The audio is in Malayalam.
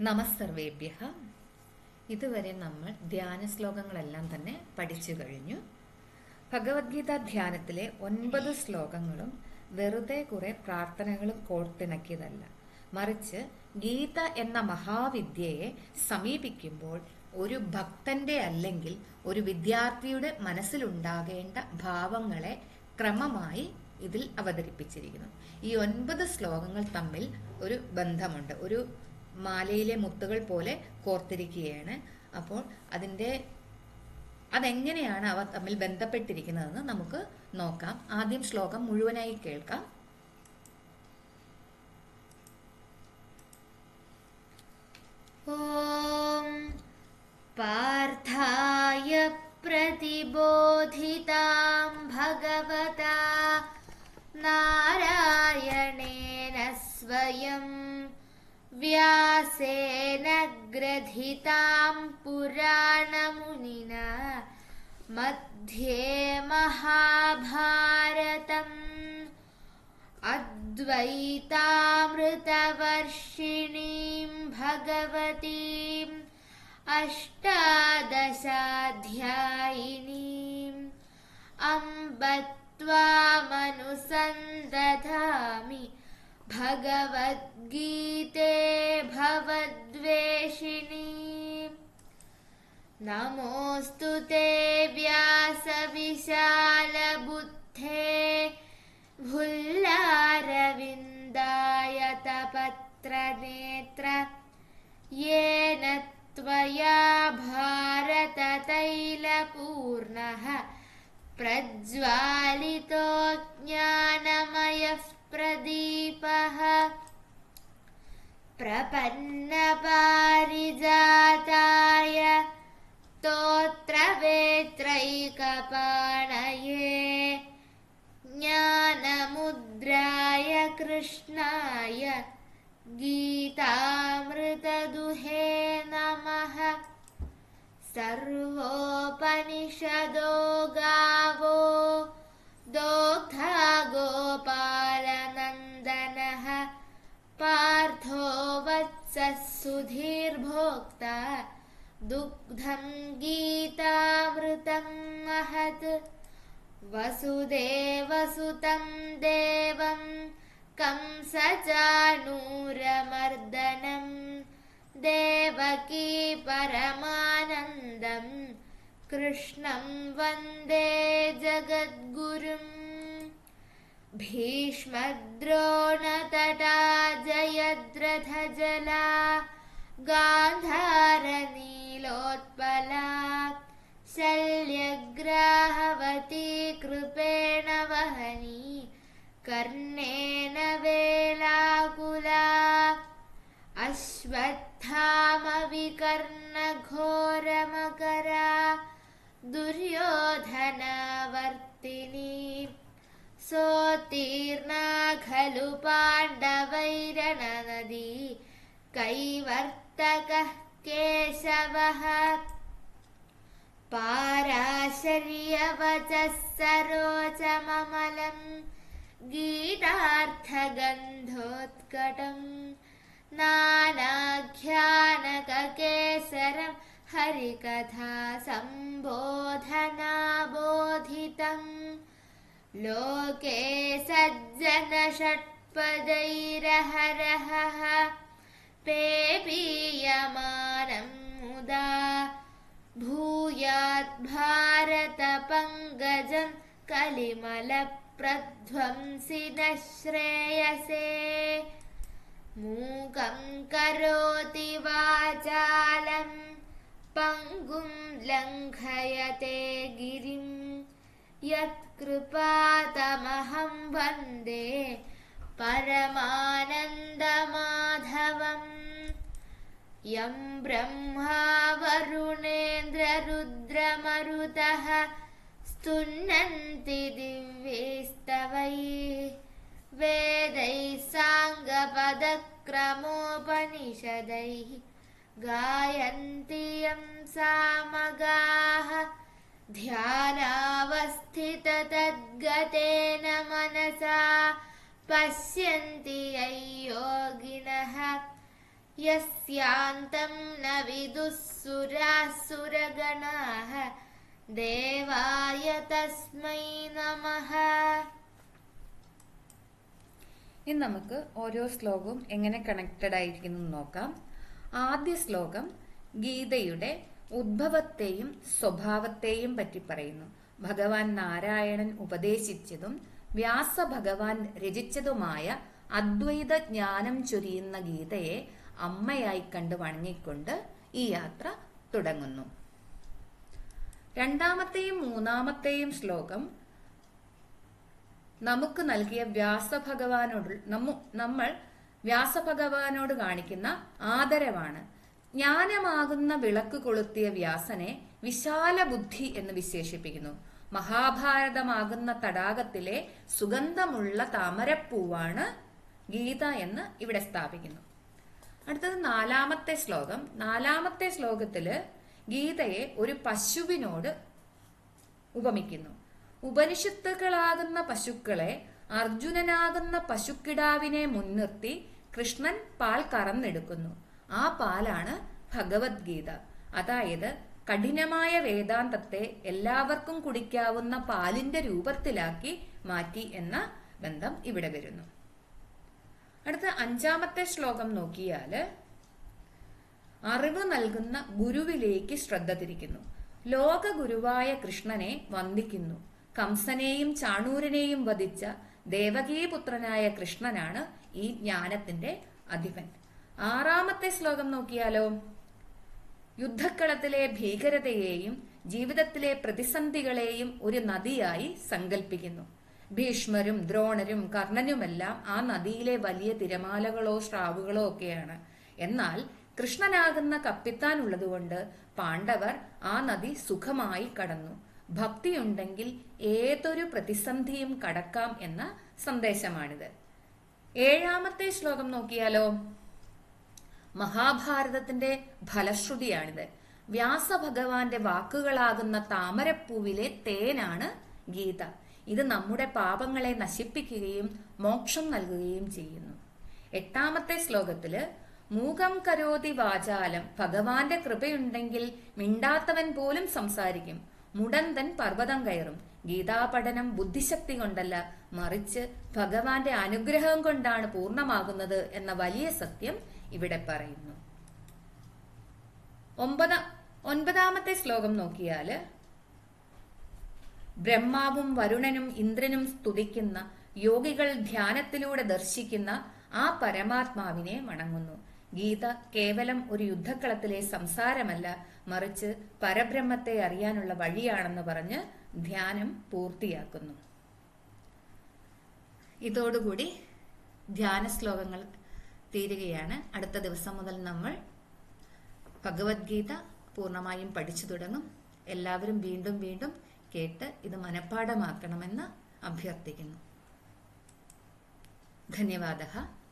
നമസ്സർവേഭ്യഃ. ഇതുവരെ നമ്മൾ ധ്യാന ശ്ലോകങ്ങളെല്ലാം തന്നെ പഠിച്ചു കഴിഞ്ഞു. ഭഗവത്ഗീത ധ്യാനത്തിലെ 9 ശ്ലോകങ്ങളും വെറുതെ കുറെ പ്രാർത്ഥനകളും കോർത്തിണക്കിയതല്ല, മറിച്ച് ഗീത എന്ന മഹാവിദ്യയെ സമീപിക്കുമ്പോൾ ഒരു ഭക്തന്റെ അല്ലെങ്കിൽ ഒരു വിദ്യാർത്ഥിയുടെ മനസ്സിലുണ്ടാകേണ്ട ഭാവങ്ങളെ ക്രമമായി ഇതിൽ അവതരിപ്പിച്ചിരിക്കുന്നു. ഈ 9 ശ്ലോകങ്ങൾ തമ്മിൽ ഒരു ബന്ധമുണ്ട്, ഒരു മാലയിലെ മുത്തുകൾ പോലെ കോർത്തിരിക്കുകയാണ്. അപ്പോൾ അതെങ്ങനെയാണ് അവ തമ്മിൽ ബന്ധപ്പെട്ടിരിക്കുന്നതെന്ന് നമുക്ക് നോക്കാം. ആദ്യം ശ്ലോകം മുഴുവനായി കേൾക്കാം. ഓം പാർത്ഥായ പ്രതിബോധിതാം ഭഗവതാ നാരായണേന സ്വയം വ്യാസേന ഗ്രഥിതാം പുരാണമുനിനാ മധ്യേ മഹാഭാരതം അദ്വൈതാമൃതവർഷിണീം ഭഗവതീം അഷ്ടാദശാധ്യായിനീം അംബ ത്വാമനുസന്ദധാമി ഭഗവദ്ഗീതേ ഭവദ്വേഷിണീം. നമോസ്തു തേ വ്യാസവിശാലബുദ്ധേ ഭുല്ലാരവിന്ദായതപത്രനേത്ര യേന ത്വയാ ഭാരതതൈലപൂർണഃ പ്രജ്വാലിതോ ജ്ഞാനമയഃ പ്രദീപഃ. പ്രപന്നപാരിജാതായ സ്തോത്രവേത്രൈകപാണയേ ജ്ഞാനമുദ്രായ കൃഷ്ണായ ഗീതാമൃതദുഹേ നമഃ. സർവോപനിഷദോ ഗാവോ ദോഗ്ധാ ഗോപാലനന്ദനഃ പാർത്ഥോ വത്സഃ സുധീർഭോക്താ ദുഗ്ധം ഗീതാമൃതം മഹത്. വസുദേവസുതം ദേവം കംസചാണൂരമർദനം ദേവകീ പരമാനന്ദം കൃഷ്ണം വന്ദേ ജഗദ്ഗുരും. ഭീഷ്മദ്രോണതടാ ജയദ്രഥജലാ ഗാന്ധാരനീലോത്പലാ ശല്യഗ്രാഹവതീ കൃപേണ വഹനീ കർണേന വേലാകുലാ. അശ്വത്ഥാമവികർണഘോരമകരാ ദുര്യോധനവർത്തിനി സോത്തീർണാ ഖലു പാണ്ഡവൈരണനദീ കൈവർത്തകഃ കേശവഃ. പാരാശര്യവചഃ സരോജമമലം ഗീതാർത്ഥഗന്ധോത്കടം നാനാഖ്യാനകകേസരം ഹരികഥാ സംബോധനാബോധിതം. ലോകേ സജ്ജനഷട്പദൈരഹരഹഃ പേപീയമാനം മുദാ ഭൂയാത് ഭാരതപങ്കജം കലിമലപ്രധ്വംസിനഃ ശ്രേയസേ. മൂകം കരോതി വാചാലം പങ്കും ലംഘയത്തെ ഗിരിം യത്കൃപാതമഹം വന്ദേ പരമാനന്ദമാധവം. യം ബ്രഹ്മാ വരുണേന്ദ്രരുദ്രമരുതഃ സ്തുന്നന്തി ദിവ്യൈസ്തവൈഃ വേദൈഃ സാംഗപദക്രമോപനിഷദൈഃ ഗായന്തി യം സാമഗാഃ. ധ്യാനാവസ്ഥിതതദ്ഗതേന മനസാ പശ്യന്തി യൈ യോഗിനഃ യസ്യാന്തം ന വിദുഃസുരാസുരഗണാഃ ദേവായ തസ്മൈ നമഃ. ഇനി നമുക്ക് ഓരോ ശ്ലോകവും എങ്ങനെ കണക്റ്റഡ് ആയിരിക്കുന്നു നോക്കാം. ആദ്യ ശ്ലോകം ഗീതയുടെ ഉദ്ഭവത്തെയും സ്വഭാവത്തെയും പറ്റി പറയുന്നു. ഭഗവാൻ നാരായണൻ ഉപദേശിച്ചതും വ്യാസഭഗവാൻ രചിച്ചതുമായ അദ്വൈത ജ്ഞാനം ചൊരിയുന്ന ഗീതയെ അമ്മയായി കണ്ട് വണങ്ങിക്കൊണ്ട് ഈ യാത്ര തുടങ്ങുന്നു. രണ്ടാമത്തെയും മൂന്നാമത്തെയും ശ്ലോകം നമുക്ക് നൽകിയ നമ്മൾ വ്യാസഭഗവാനോട് കാണിക്കുന്ന ആദരവാണ്. ജ്ഞാനമാകുന്ന വിളക്ക് കൊളുത്തിയ വ്യാസനെ വിശാല ബുദ്ധി എന്ന് വിശേഷിപ്പിക്കുന്നു. മഹാഭാരതമാകുന്ന തടാകത്തിലെ സുഗന്ധമുള്ള താമരപ്പൂവാണ് ഗീത എന്ന് ഇവിടെ സ്ഥാപിക്കുന്നു. അടുത്തത് നാലാമത്തെ ശ്ലോകം. നാലാമത്തെ ശ്ലോകത്തില് ഗീതയെ ഒരു പശുവിനോട് ഉപമിക്കുന്നു. ഉപനിഷത്തുകളാകുന്ന പശുക്കളെ അർജുനനാകുന്ന പശുക്കിടാവിനെ മുൻനിർത്തി കൃഷ്ണൻ പാൽ കറന്നെടുക്കുന്നു. ആ പാലാണ് ഭഗവത്ഗീത. അതായത് കഠിനമായ വേദാന്തത്തെ എല്ലാവർക്കും കുടിക്കാവുന്ന പാലിന്റെ രൂപത്തിലാക്കി മാറ്റി എന്ന ബന്ധം ഇവിടെ വരുന്നു. അടുത്ത അഞ്ചാമത്തെ ശ്ലോകം നോക്കിയാല് അറിവ് നൽകുന്ന ഗുരുവിലേക്ക് ശ്രദ്ധ തിരിക്കുന്നു. ലോക ഗുരുവായ കൃഷ്ണനെ വന്ദിക്കുന്നു. കംസനെയും ചാണൂരനെയും വധിച്ച ദേവകീപുത്രനായ കൃഷ്ണനാണ് ഈ ജ്ഞാനത്തിന്റെ അധിപൻ. ആറാമത്തെ ശ്ലോകം നോക്കിയാലോ യുദ്ധക്കളത്തിലെ ഭീകരതയെയും ജീവിതത്തിലെ പ്രതിസന്ധികളെയും ഒരു നദിയായി സങ്കല്പിക്കുന്നു. ഭീഷ്മരും ദ്രോണരും കർണനുമെല്ലാം ആ നദിയിലെ വലിയ തിരമാലകളോ സ്രാവുകളോ ഒക്കെയാണ്. എന്നാൽ കൃഷ്ണനാകുന്ന കപ്പിത്താൻ ഉള്ളതുകൊണ്ട് പാണ്ഡവർ ആ നദി സുഖമായി കടന്നു. ഭക്തിയുണ്ടെങ്കിൽ ഏതൊരു പ്രതിസന്ധിയും കടക്കാം എന്ന സന്ദേശമാണിത്. ഏഴാമത്തെ ശ്ലോകം നോക്കിയാലോ മഹാഭാരതത്തിന്റെ ഫലശ്രുതിയാണിത്. വ്യാസഭഗവാന്റെ വാക്കുകളാകുന്ന താമരപ്പൂവിലെ തേനാണ് ഗീത. ഇത് നമ്മുടെ പാപങ്ങളെ നശിപ്പിക്കുകയും മോക്ഷം നൽകുകയും ചെയ്യുന്നു. എട്ടാമത്തെ ശ്ലോകത്തില് മൂകം കരോതി വാചാലം, ഭഗവാന്റെ കൃപയുണ്ടെങ്കിൽ മിണ്ടാത്തവൻ പോലും സംസാരിക്കും. മുടന്തൻ പർവ്വതം കയറും. ഗീതാപഠനം ബുദ്ധിശക്തി കൊണ്ടല്ല, മറിച്ച് ഭഗവാന്റെ അനുഗ്രഹം കൊണ്ടാണ് പൂർണ്ണമാകുന്നത് എന്ന വലിയ സത്യം ഇവിടെ പറയുന്നു. ഒൻപതാമത്തെ ശ്ലോകം നോക്കിയാല് ബ്രഹ്മാവും വരുണനും ഇന്ദ്രനും സ്തുതിക്കുന്ന, യോഗികൾ ധ്യാനത്തിലൂടെ ദർശിക്കുന്ന ആ പരമാത്മാവിനെ വണങ്ങുന്നു. ഗീത കേവലം ഒരു യുദ്ധക്കളത്തിലെ സംസാരമല്ല, മറിച്ച് പരബ്രഹ്മത്തെ അറിയാനുള്ള വഴിയാണെന്ന് പറഞ്ഞ് ധ്യാനം പൂർത്തിയാക്കുന്നു. ഇതോടുകൂടി ധ്യാന ശ്ലോകങ്ങൾ തീരുകയാണ്. അടുത്ത ദിവസം മുതൽ നമ്മൾ ഭഗവത്ഗീത പൂർണ്ണമായും പഠിച്ചു തുടങ്ങും. എല്ലാവരും വീണ്ടും വീണ്ടും കേട്ട് ഇത് മനഃപ്പാഠമാക്കണമെന്ന് അഭ്യർത്ഥിക്കുന്നു. ധന്യവാദः.